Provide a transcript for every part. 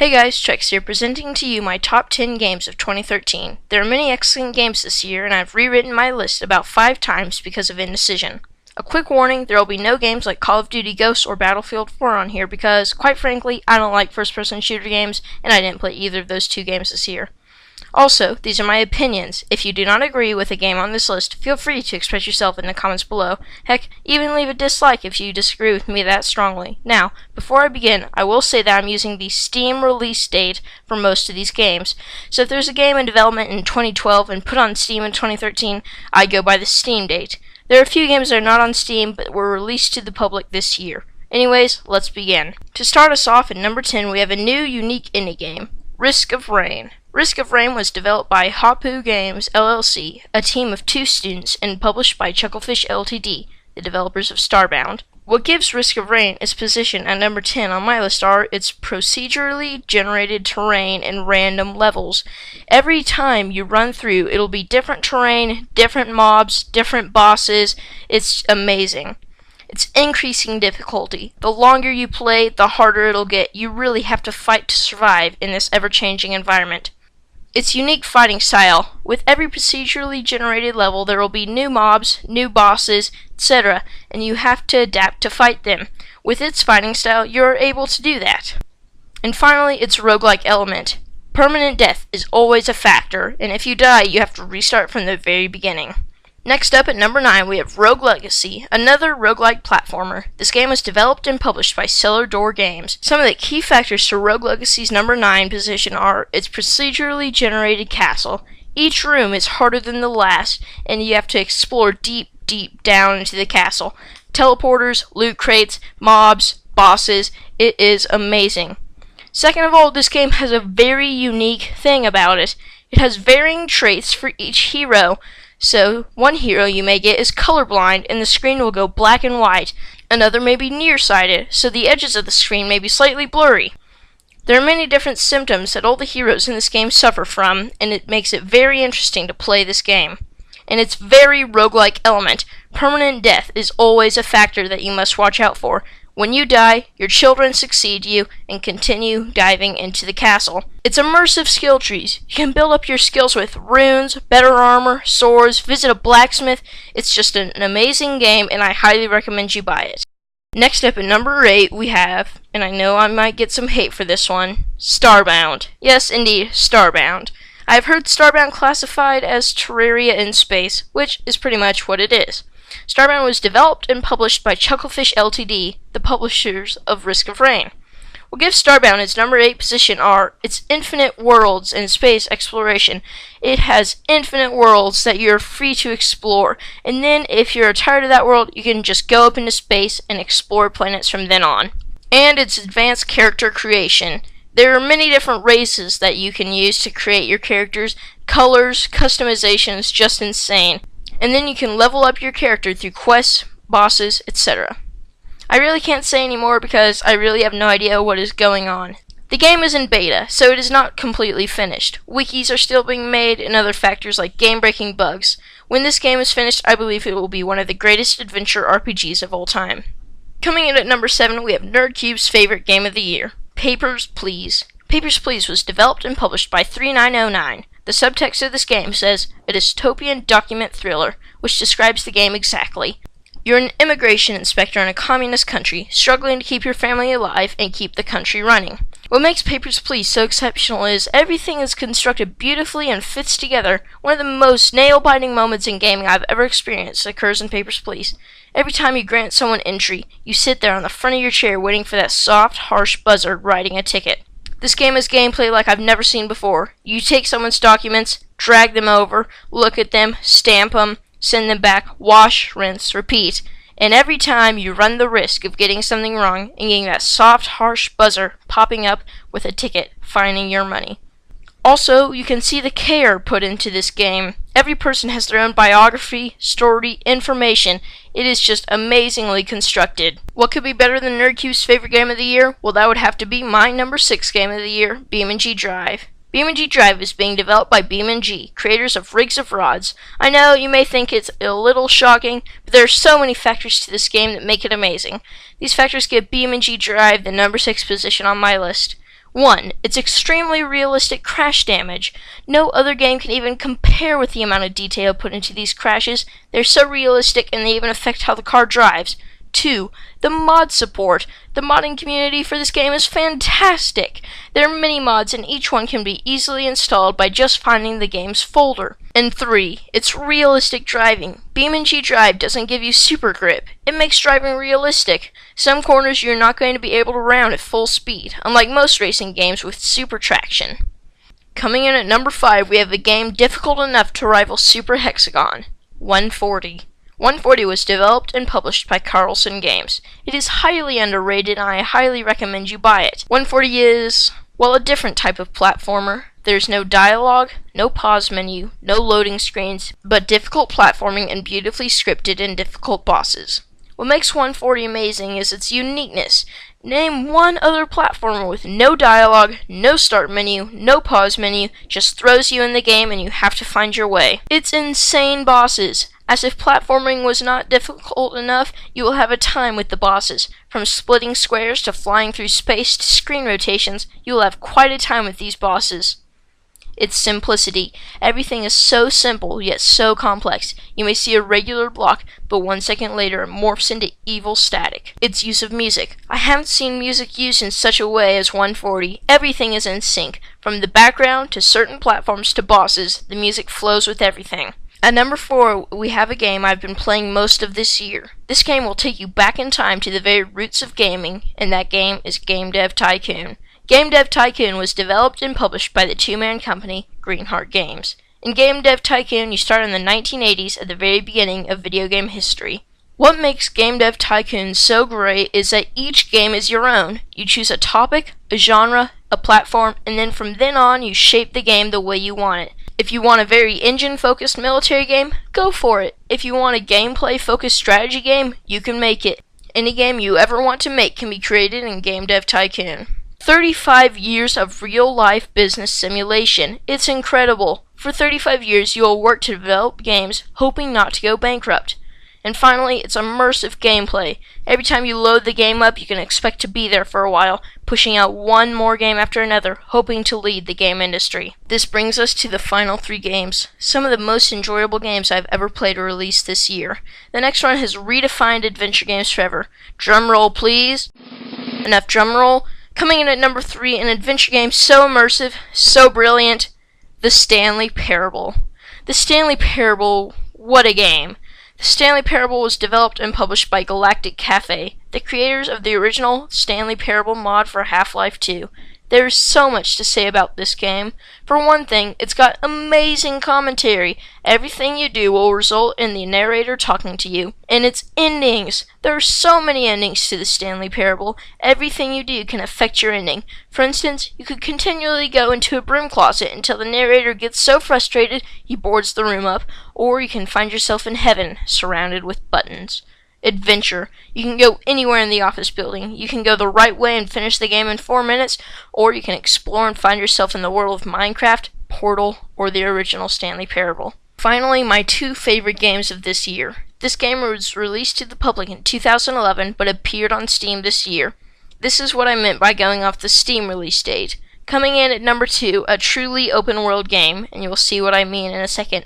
Hey guys, Trexcw here, presenting to you my top 10 games of 2013. There are many excellent games this year, and I've rewritten my list about 5 times because of indecision. A quick warning, there will be no games like Call of Duty Ghosts or Battlefield 4 on here because, quite frankly, I don't like first-person shooter games, and I didn't play either of those 2 games this year. Also, these are my opinions. If you do not agree with a game on this list, feel free to express yourself in the comments below. Heck, even leave a dislike if you disagree with me that strongly. Now, before I begin, I will say that I'm using the Steam release date for most of these games. So if there's a game in development in 2012 and put on Steam in 2013, I go by the Steam date. There are a few games that are not on Steam but were released to the public this year. Anyways, let's begin. To start us off at number 10, we have a new unique indie game, Risk of Rain. Risk of Rain was developed by Hopoo Games LLC, a team of 2 students, and published by Chucklefish Ltd., the developers of Starbound. What gives Risk of Rain its position at number 10 on my list are its procedurally generated terrain and random levels. Every time you run through, it'll be different terrain, different mobs, different bosses. It's amazing. It's increasing difficulty. The longer you play, the harder it'll get. You really have to fight to survive in this ever-changing environment. Its unique fighting style. With every procedurally generated level, there will be new mobs, new bosses, etc., and you have to adapt to fight them. With its fighting style, you're able to do that. And finally, its roguelike element. Permanent death is always a factor, and if you die, you have to restart from the very beginning. Next up at number 9, we have Rogue Legacy, another roguelike platformer. This game was developed and published by Cellar Door Games. Some of the key factors to Rogue Legacy's number 9 position are its procedurally generated castle. Each room is harder than the last, and you have to explore deep down into the castle. Teleporters, loot crates, mobs, bosses. It is amazing. Second of all, this game has a very unique thing about it. It has varying traits for each hero. So, one hero you may get is colorblind and the screen will go black and white. Another may be nearsighted, so the edges of the screen may be slightly blurry. There are many different symptoms that all the heroes in this game suffer from, and it makes it very interesting to play this game. And its very roguelike element, permanent death, is always a factor that you must watch out for. When you die, your children succeed you and continue diving into the castle. It's immersive skill trees. You can build up your skills with runes, better armor, swords, visit a blacksmith. It's just an amazing game, and I highly recommend you buy it. Next up at number 8 we have, and I know I might get some hate for this one, Starbound. Yes, indeed, Starbound. I've heard Starbound classified as Terraria in space, which is pretty much what it is. Starbound was developed and published by Chucklefish Ltd., the publishers of Risk of Rain. What gives Starbound its number 8 position are its infinite worlds and space exploration. It has infinite worlds that you're free to explore, and then if you're tired of that world, you can just go up into space and explore planets from then on. And its advanced character creation. There are many different races that you can use to create your characters. Colors, customizations, just insane. And then you can level up your character through quests, bosses, etc. I really can't say any more because I really have no idea what is going on. The game is in beta, so it is not completely finished. Wikis are still being made and other factors like game-breaking bugs. When this game is finished, I believe it will be one of the greatest adventure RPGs of all time. Coming in at number 7, we have NerdCube's favorite game of the year, Papers, Please. Papers, Please was developed and published by 3909. The subtext of this game says, a dystopian document thriller, which describes the game exactly. You're an immigration inspector in a communist country, struggling to keep your family alive and keep the country running. What makes Papers, Please so exceptional is everything is constructed beautifully and fits together. One of the most nail-biting moments in gaming I've ever experienced occurs in Papers, Please. Every time you grant someone entry, you sit there on the front of your chair waiting for that soft, harsh buzzer writing a ticket. This game has gameplay like I've never seen before. You take someone's documents, drag them over, look at them, stamp them, send them back, wash, rinse, repeat. And every time you run the risk of getting something wrong and getting that soft, harsh buzzer popping up with a ticket, finding your money. Also, you can see the care put into this game. Every person has their own biography, story, information. It is just amazingly constructed. What could be better than NerdCube's favorite game of the year? Well, that would have to be my number 6 game of the year, BMG Drive. BMG Drive is being developed by BMG, creators of Rigs of Rods. I know you may think it's a little shocking, but there are so many factors to this game that make it amazing. These factors give BMG Drive the number 6 position on my list. 1. It's extremely realistic crash damage. No other game can even compare with the amount of detail put into these crashes. They're so realistic and they even affect how the car drives. 2. The mod support. The modding community for this game is fantastic. There are many mods and each one can be easily installed by just finding the game's folder. And 3. It's realistic driving. BMG Drive doesn't give you super grip. It makes driving realistic. Some corners you're not going to be able to round at full speed, unlike most racing games with super traction. Coming in at number 5, we have a game difficult enough to rival Super Hexagon, 140. 140 was developed and published by Carlson Games. It is highly underrated and I highly recommend you buy it. 140 is, well, a different type of platformer. There's no dialogue, no pause menu, no loading screens, but difficult platforming and beautifully scripted and difficult bosses. What makes 140 amazing is its uniqueness. Name one other platformer with no dialogue, no start menu, no pause menu, just throws you in the game and you have to find your way. It's insane bosses. As if platforming was not difficult enough, you will have a time with the bosses. From splitting squares to flying through space to screen rotations, you will have quite a time with these bosses. Its simplicity. Everything is so simple, yet so complex. You may see a regular block, but 1 second later it morphs into evil static. Its use of music. I haven't seen music used in such a way as 140. Everything is in sync. From the background to certain platforms to bosses, the music flows with everything. At number 4, we have a game I've been playing most of this year. This game will take you back in time to the very roots of gaming, and that game is Dev Tycoon. Dev Tycoon was developed and published by the two-man company, Greenheart Games. In Dev Tycoon, you start in the 1980s at the very beginning of video game history. What makes Dev Tycoon so great is that each game is your own. You choose a topic, a genre, a platform, and then from then on you shape the game the way you want it. If you want a very engine-focused military game, go for it. If you want a gameplay-focused strategy game, you can make it. Any game you ever want to make can be created in Dev Tycoon. 35 years of real-life business simulation. It's incredible. For 35 years, you will work to develop games, hoping not to go bankrupt. And finally, it's immersive gameplay. Every time you load the game up, you can expect to be there for a while, pushing out one more game after another, hoping to lead the game industry. This brings us to the final 3 games. Some of the most enjoyable games I've ever played or released this year. The next one has redefined adventure games forever. Drum roll, please. Enough drum roll. Coming in at number 3, an adventure game so immersive, so brilliant, the Stanley Parable. The Stanley Parable, what a game. The Stanley Parable was developed and published by Galactic Cafe, the creators of the original Stanley Parable mod for Half-Life 2. There's so much to say about this game. For one thing, it's got amazing commentary. Everything you do will result in the narrator talking to you. And its endings. There are so many endings to the Stanley Parable. Everything you do can affect your ending. For instance, you could continually go into a broom closet until the narrator gets so frustrated he boards the room up, or you can find yourself in heaven, surrounded with buttons. Adventure. You can go anywhere in the office building. You can go the right way and finish the game in 4 minutes, or you can explore and find yourself in the world of Minecraft, Portal, or the original Stanley Parable. Finally, my 2 favorite games of this year. This game was released to the public in 2011, but appeared on Steam this year. This is what I meant by going off the Steam release date. Coming in at number 2, a truly open-world game, and you will see what I mean in a second.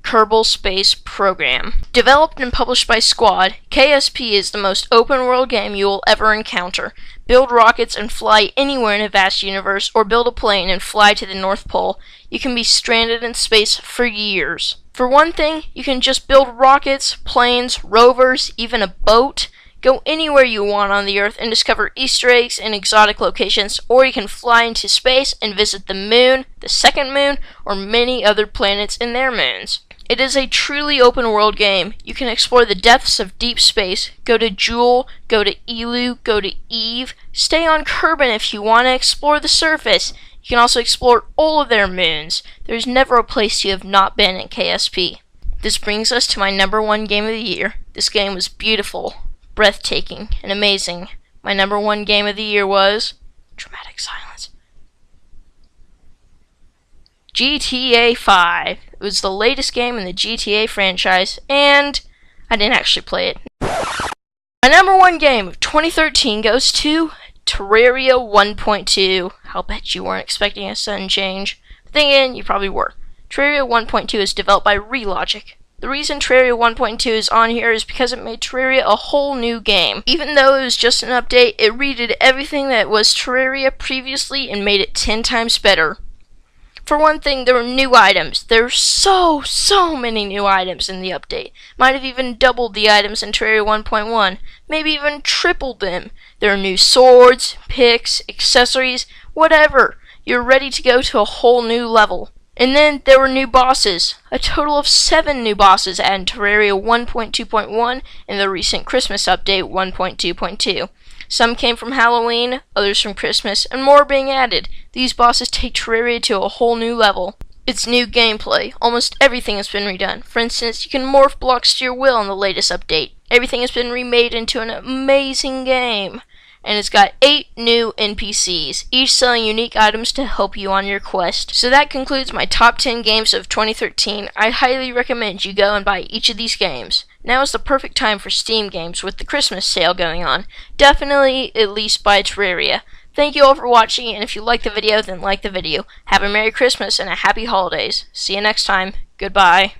Kerbal Space Program. Developed and published by Squad, KSP is the most open-world game you will ever encounter. Build rockets and fly anywhere in a vast universe, or build a plane and fly to the North Pole. You can be stranded in space for years. For one thing, you can just build rockets, planes, rovers, even a boat. Go anywhere you want on the Earth and discover Easter eggs and exotic locations, or you can fly into space and visit the moon, the second moon, or many other planets and their moons. It is a truly open-world game. You can explore the depths of deep space, go to Jewel, go to Elu, go to Eve, stay on Kerbin if you want to explore the surface. You can also explore all of their moons. There's never a place you have not been in KSP. This brings us to my number 1 game of the year. This game was beautiful, breathtaking, and amazing. My number 1 game of the year was... dramatic silence. GTA 5. It was the latest game in the GTA franchise, and I didn't actually play it. My number 1 game of 2013 goes to Terraria 1.2. I'll bet you weren't expecting a sudden change. But then again, you probably were. Terraria 1.2 is developed by Relogic. The reason Terraria 1.2 is on here is because it made Terraria a whole new game. Even though it was just an update, it redid everything that was Terraria previously and made it 10 times better. For one thing, there were new items. There were so many new items in the update. Might have even doubled the items in Terraria 1.1. Maybe even tripled them. There are new swords, picks, accessories, whatever. You're ready to go to a whole new level. And then there were new bosses. A total of 7 new bosses added in Terraria 1.2.1 and the recent Christmas update 1.2.2. Some came from Halloween, others from Christmas, and more are being added. These bosses take Terraria to a whole new level. It's new gameplay. Almost everything has been redone. For instance, you can morph blocks to your will in the latest update. Everything has been remade into an amazing game. And it's got 8 new NPCs, each selling unique items to help you on your quest. So that concludes my top 10 games of 2013. I highly recommend you go and buy each of these games. Now is the perfect time for Steam games with the Christmas sale going on. Definitely at least buy Terraria. Thank you all for watching, and if you liked the video, then like the video. Have a Merry Christmas and a Happy Holidays. See you next time. Goodbye.